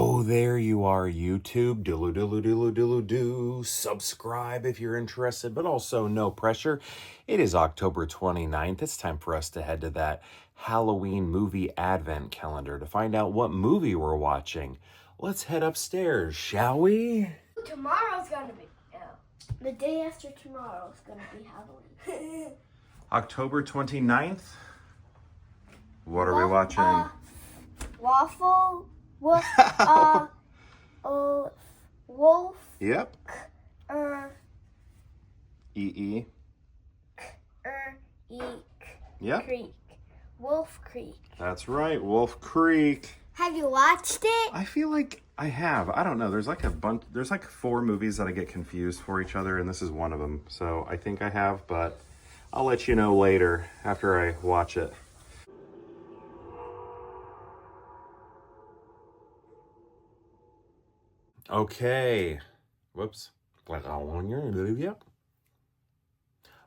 Oh, there you are, YouTube. Do. Subscribe if you're interested, but also no pressure. It is October 29th. It's time for us to head to that Halloween movie advent calendar to find out what movie we're watching. Let's head upstairs, shall we? Tomorrow's gonna be, the day after tomorrow's gonna be Halloween. October 29th? What are we watching? Waffle, wolf, wolf, Yep. E-E. Eek. Yep. Creek. Wolf Creek. That's right, Wolf Creek. Have you watched it? I feel like I have. I don't know. There's like a bunch. There's like 4 movies that I get confused for each other, and this is one of them. So I think I have, but I'll let you know later after I watch it. Okay. Whoops.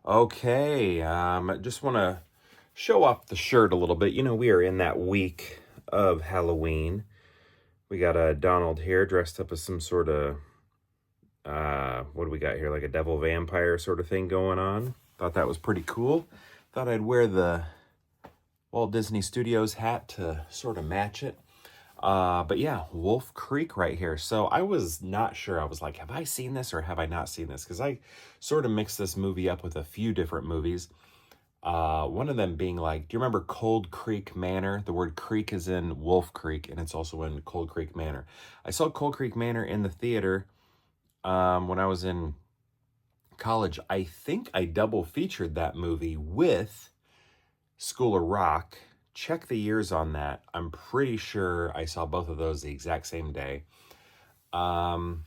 Okay. Just want to show off the shirt a little bit. You know, we are in that week of Halloween. We got Donald here dressed up as some sort of, what do we got here? Like a devil vampire sort of thing going on. Thought that was pretty cool. Thought I'd wear the Walt Disney Studios hat to sort of match it. But yeah, Wolf Creek right here. So I was not sure. I was like, have I seen this or have I not seen this? Because I sort of mixed this movie up with a few different movies. One of them being like, do you remember Cold Creek Manor? The word creek is in Wolf Creek, and it's also in Cold Creek Manor. I saw Cold Creek Manor in the theater when I was in college. I think I double featured that movie with School of Rock. Check the years on that. I'm pretty sure I saw both of those the exact same day. But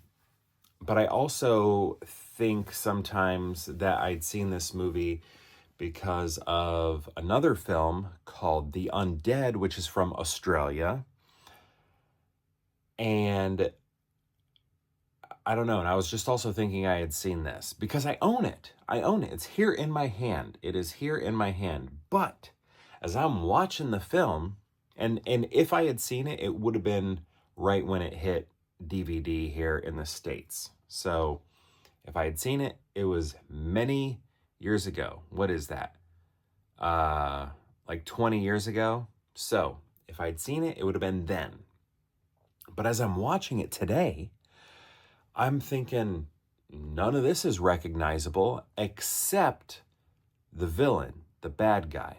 I also think sometimes that I'd seen this movie because of another film called The Undead, which is from Australia. And I don't know. And I was just also thinking I had seen this because I own it. I own it. It's here in my hand. It is here in my hand. But as I'm watching the film, and if I had seen it, it would have been right when it hit DVD here in the States. So if I had seen it, it was many years ago. What is that? Like 20 years ago. So if I had seen it, it would have been then. But as I'm watching it today, I'm thinking none of this is recognizable except the villain, the bad guy.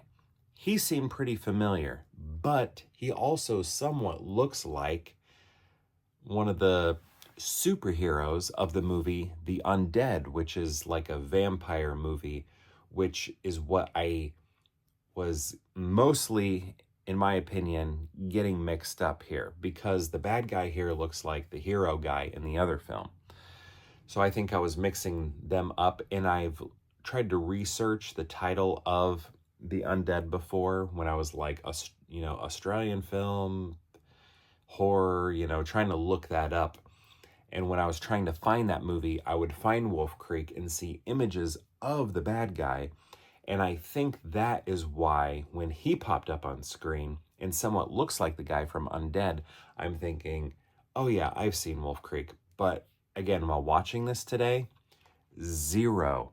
He seemed pretty familiar, but he also somewhat looks like one of the superheroes of the movie The Undead, which is like a vampire movie, which is what I was mostly, in my opinion, getting mixed up here, because the bad guy here looks like the hero guy in the other film. So I think I was mixing them up, and I've tried to research the title of The Undead before when I was like, Australian film, horror, trying to look that up. And when I was trying to find that movie, I would find Wolf Creek and see images of the bad guy. And I think that is why when he popped up on screen and somewhat looks like the guy from Undead, I'm thinking, oh yeah, I've seen Wolf Creek. But again, while watching this today, zero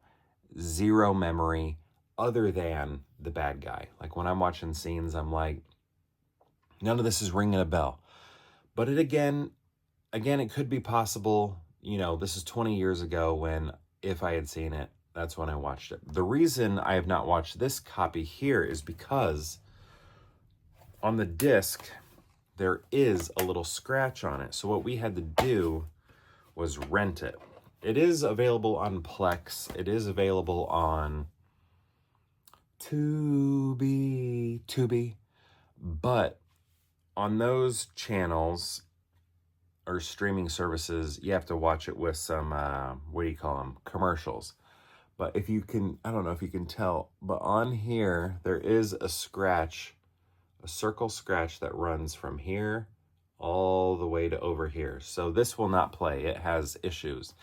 memory other than the bad guy. Like when I'm watching scenes, I'm like, none of this is ringing a bell. But it again, it could be possible, this is 20 years ago when, if I had seen it, that's when I watched it. The reason I have not watched this copy here is because on the disc, there is a little scratch on it. So what we had to do was rent it. It is available on Plex. It is available on Tubi. But on those channels or streaming services, you have to watch it with some, commercials. But if you can, I don't know if you can tell, but on here, there is a scratch, a circle scratch that runs from here all the way to over here. So this will not play. It has issues.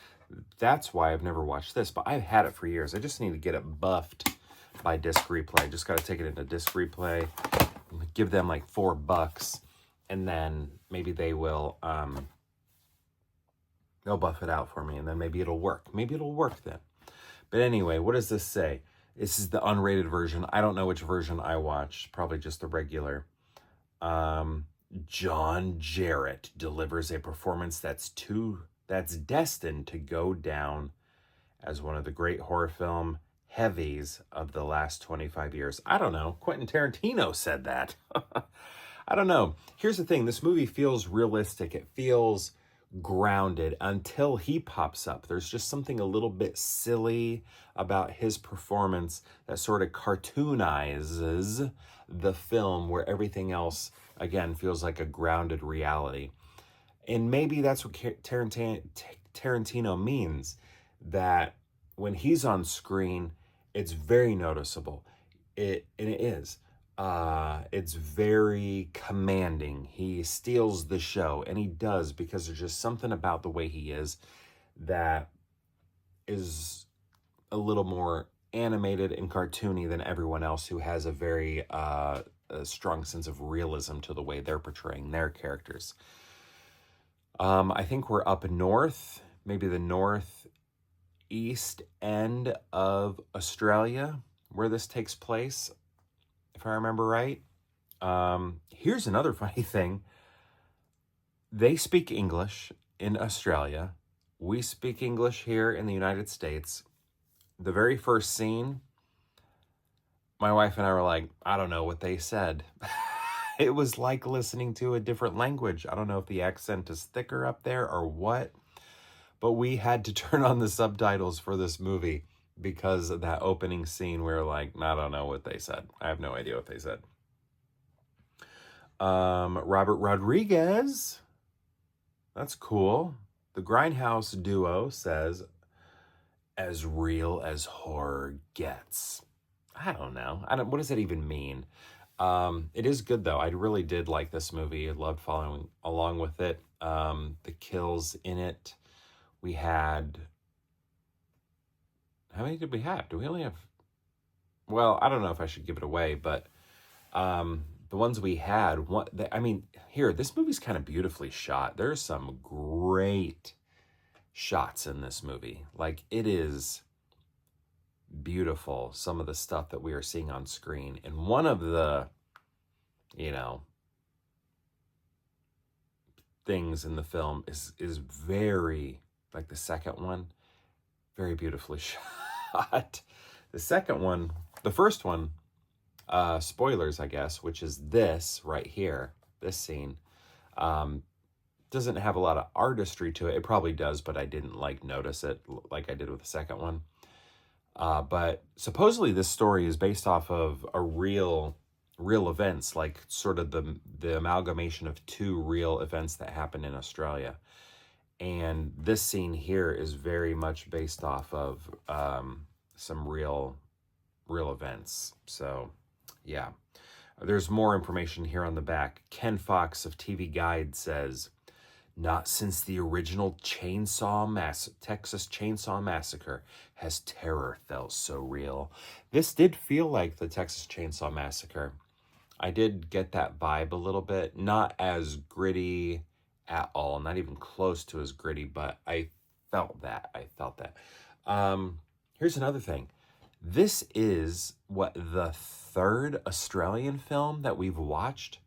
That's why I've never watched this, but I've had it for years. I just need to get it buffed by Disc Replay. Just got to take it into Disc Replay, give them like $4, and then maybe they will, they'll buff it out for me, and then maybe it'll work. Maybe it'll work then. But anyway, what does this say? This is the unrated version. I don't know which version I watched. Probably just the regular. John Jarrett delivers a performance that's destined to go down as one of the great horror film heavies of the last 25 years. I don't know. Quentin Tarantino said that. I don't know. Here's the thing. This movie feels realistic. It feels grounded until he pops up. There's just something a little bit silly about his performance that sort of cartoonizes the film, where everything else, again, feels like a grounded reality. And maybe that's what Tarantino means, that when he's on screen, it's very noticeable. It is. It's very commanding. He steals the show, and he does, because there's just something about the way he is that is a little more animated and cartoony than everyone else, who has a very a strong sense of realism to the way they're portraying their characters. I think we're up north, maybe the northeast end of Australia, where this takes place, if I remember right. Here's another funny thing. They speak English in Australia. We speak English here in the United States. The very first scene, my wife and I were like, I don't know what they said. It was like listening to a different language. I don't know if the accent is thicker up there or what, but we had to turn on the subtitles for this movie because of that opening scene. We were like, I don't know what they said. I have no idea what they said. Robert Rodriguez. That's cool. The Grindhouse duo says, as real as horror gets. I don't know. What does that even mean? It is good, though. I really did like this movie. I loved following along with it. The kills in it. We had... How many did we have? Do we only have... Well, I don't know if I should give it away, but the ones we had... Here, this movie's kind of beautifully shot. There's some great shots in this movie. Like, it is beautiful, some of the stuff that we are seeing on screen. And one of the, things in the film is very, like the second one, very beautifully shot. The second one, the first one, spoilers, I guess, which is this right here, this scene, doesn't have a lot of artistry to it. It probably does, but I didn't notice it like I did with the second one. But supposedly this story is based off of a real events, like sort of the amalgamation of two real events that happened in Australia. And this scene here is very much based off of some real events. So, yeah. There's more information here on the back. Ken Fox of TV Guide says, not since the original Texas Chainsaw Massacre has terror felt so real. This did feel like the Texas Chainsaw Massacre. I did get that vibe a little bit. Not as gritty at all. Not even close to as gritty, but I felt that. Here's another thing. This is the third Australian film that we've watched.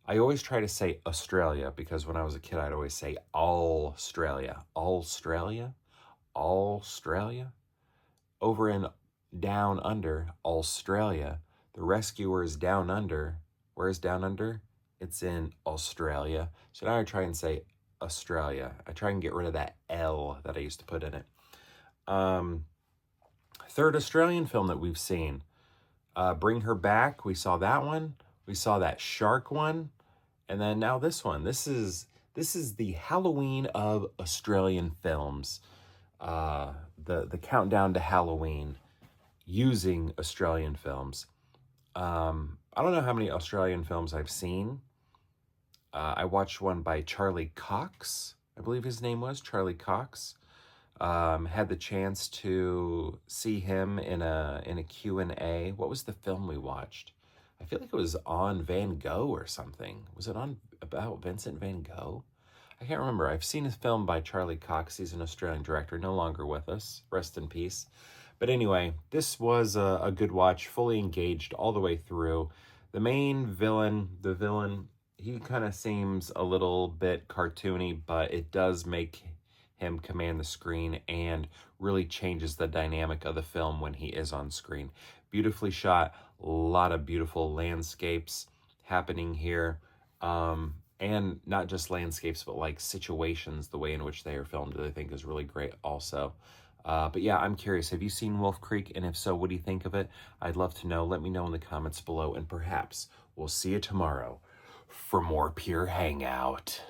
I always try to say Australia because when I was a kid, I'd always say Australia. Over in Down Under, Australia. The Rescuer is Down Under. Where's Down Under? It's in Australia. So now I try and say Australia. I try and get rid of that L that I used to put in it. Third Australian film that we've seen. Bring Her Back. We saw that one. We saw that shark one. And then now this one. This is the Halloween of Australian films. The countdown to Halloween using Australian films. I don't know how many Australian films I've seen. I watched one by Charlie Cox. I believe his name was Charlie Cox. Had the chance to see him in a Q&A. What was the film we watched? I feel like it was on Van Gogh or something. Was it on about Vincent van Gogh? I can't remember. I've seen a film by Charlie Cox. He's an Australian director, no longer with us. Rest in peace. But anyway, this was a good watch, fully engaged all the way through. The main villain, he kind of seems a little bit cartoony, but it does make him command the screen and really changes the dynamic of the film when he is on screen. Beautifully shot, a lot of beautiful landscapes happening here. And not just landscapes, but like situations, the way in which they are filmed, I think is really great also. But yeah, I'm curious, have you seen Wolf Creek? And if so, what do you think of it? I'd love to know. Let me know in the comments below, and perhaps we'll see you tomorrow for more Pure Hangout.